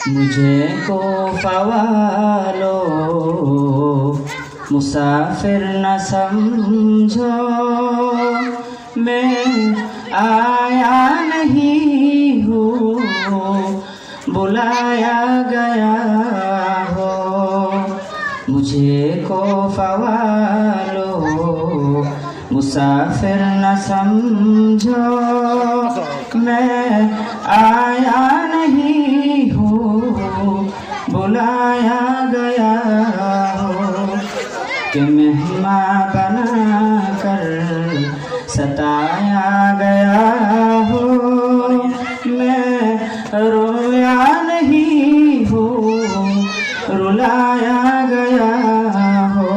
मुझे को फवालो मुसाफिर न समझो, मैं आया नहीं हूँ बुलाया गया हो। मुझे को फवालो मुसाफिर न समझो, मैं आया नहीं हूँ बुलाया गया हो। कि मेहमान बना कर सताया गया हो, मैं रोया नहीं हूँ रुलाया गया हो।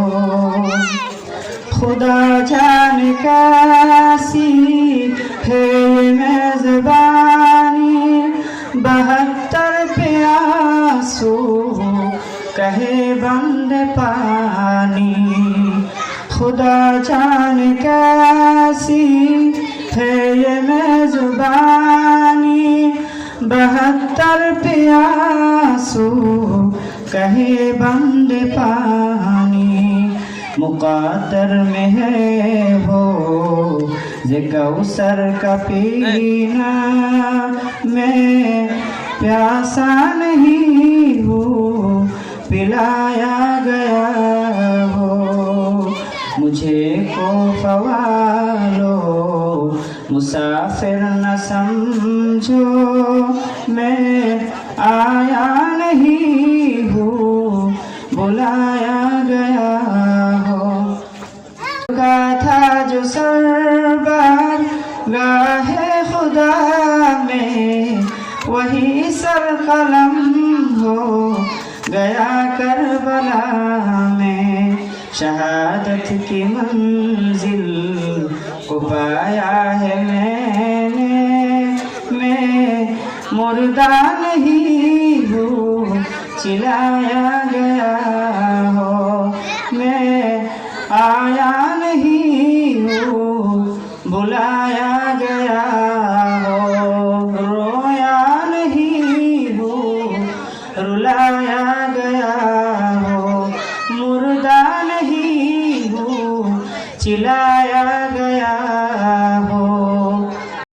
खुदा जाने कैसी है ये मेज़बानी, 72 प्यासों कहे बंद पानी। खुदा जाने कैसी है ये मेज़बानी, 72 प्यासों कहे बंद पानी। मुक़द्दर में है हो ये कौसर का पीना, मैं प्यासा नहीं हूँ पिलाया गया हो। मुझे को फवालो मुसाफिर न समझो, मैं आया नहीं हूँ बुलाया गया हो। का था जो सरबार गाहे खुदा में, वही सर कलम हो गया करबला में। शहादत की मंजिल को पाया है मैंने, मैं मुर्दा नहीं हूँ चिल्लाया गया हो। मैं आया नहीं हूँ बुलाया गया हो, रोया नहीं हूँ रुलाया